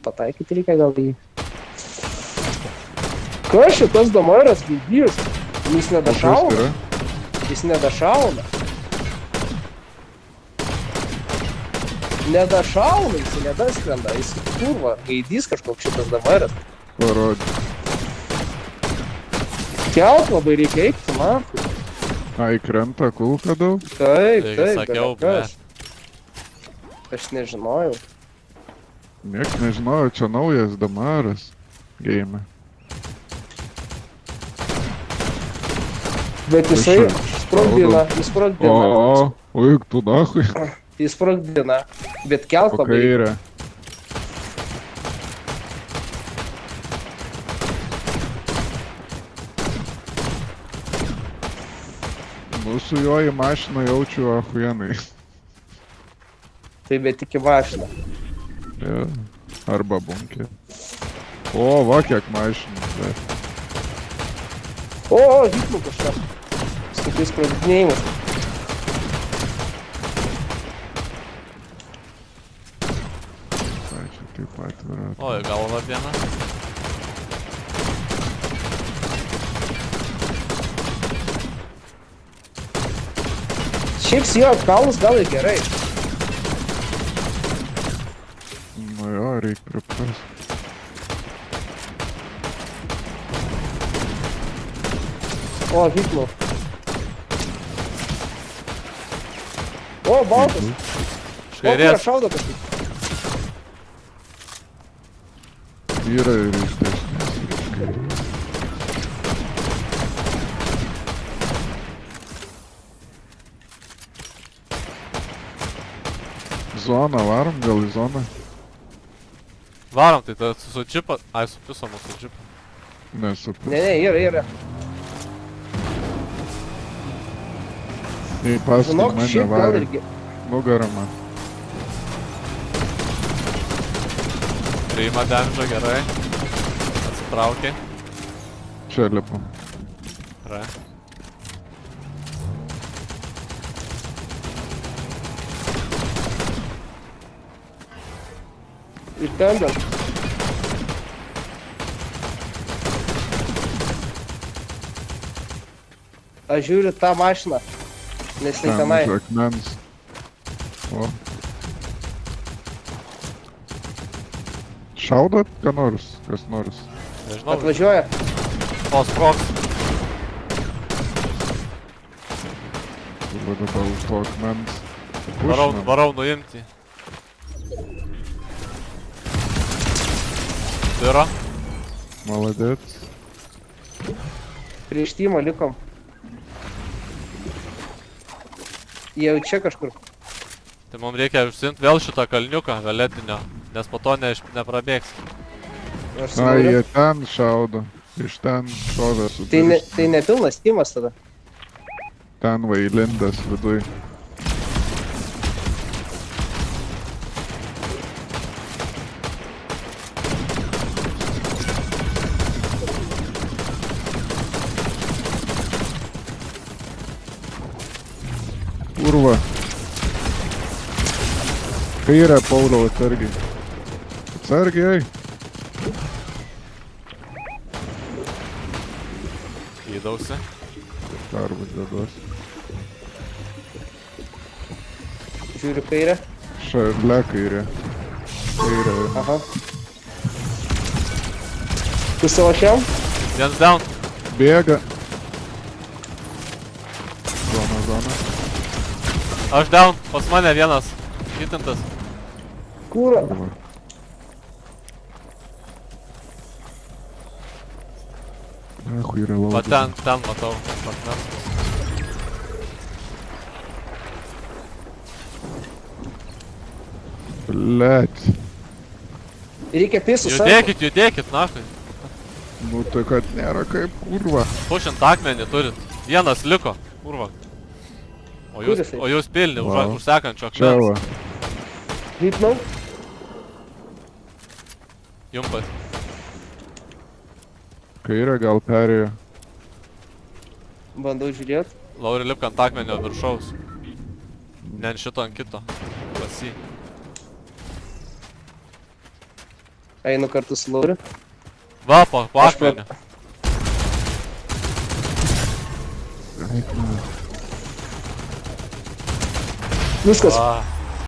Pataikyti reikia gal į... Kas šitas damaras gaidys? Jis nedašauna? Jis nedašauna? Nedašauna, jis nedaskrenda. Jis kurva, gaidys kažkoks šitas damaras. Parodė. Kelt labai reikia eikti, man. Ai, krenta kulka daug? Taip, Sakiau, belekas. Aš nežinojau. Nieks nežinojau, čia naujas damaras. Game. Bet jisai sprogdina, jis sprogdina. Uik, tu nahui. Jis sprogdina, bet kelt Po labai reikia. kairę. Nu, su juo į mašiną jaučiu ahujenai. Tai bet tik į mašiną. Ja. Arba bunkė. O, va kiek mašinų. Bet. O, hitlu kažką. Su tokiais sprogdinėjimus. Tai čia taip pat yra. O, į galvą vieną. Šiaip su jo apkalus gal ir gerai. Nu jo, reik pripras. O, hitlu. O, baltas. Iš O, kur kairės. šaudo kažkaip. Yra ir iš dešinės, ir iš kairės. Zoną varom, gal į zoną? Varom, tai tada su džipa. Ai, su piso mūsų džipa. Nesupras. Ne, yra. Nei paskui Žinok, mane šiaip gal varė. irgi. Nugarą man. Priima damžą gerai. Atsitraukė. Čia lipam. Gerai. Ir ten dar. Aš žiūriu tą mašiną. Nes tai Ten tenai. už akmens. O. Šaudot, ką nors, kas nors. Nežinau. Atvažiuoja. O, sprogs. Dabar dabar už to akmens. Varau nuimti. Yra. Maladėt. Prieš tymą likom. Jau čia kažkur. Tai mums reikia užsimti vėl šitą kalniuką violetinio, nes po to neprabėgs. Aš Na, jie noriu. ten šaudo. Iš ten šovė su Tai ne pilnas tymas tada. Ten va įlindęs viduj. Kurva. Kairę, Pauliau, atsargiai. Atsargiai. Įdausi. Darbas deduos. Žiūriu kairę. Šalia kairė. Kairė. Aha. Tu savo šiam? Vienas down. Bėga. Zona. Aš down. Pas mane vienas. Hitintas. Kūra. Kurva. Nahui yra Va laukas. ten matau. Partners. Blet. Reikia pisų savo. Judėkit, nahui. Nu tai kad nėra kaip kurva. Pušint akmenį turit. Vienas liko. Kurva. Kur jisai? O jūs pilni Vau. už sekančio Čia va. akmens. Hitnau. Jumpas. Kairė gal perėjo. Bandau žiūrėt. Lauri lipk ant akmenio viršaus. Ne ant šito, ant kito. Pasy. Einu kartu su Lauriu. Va, po akmenį. Viskas. Va.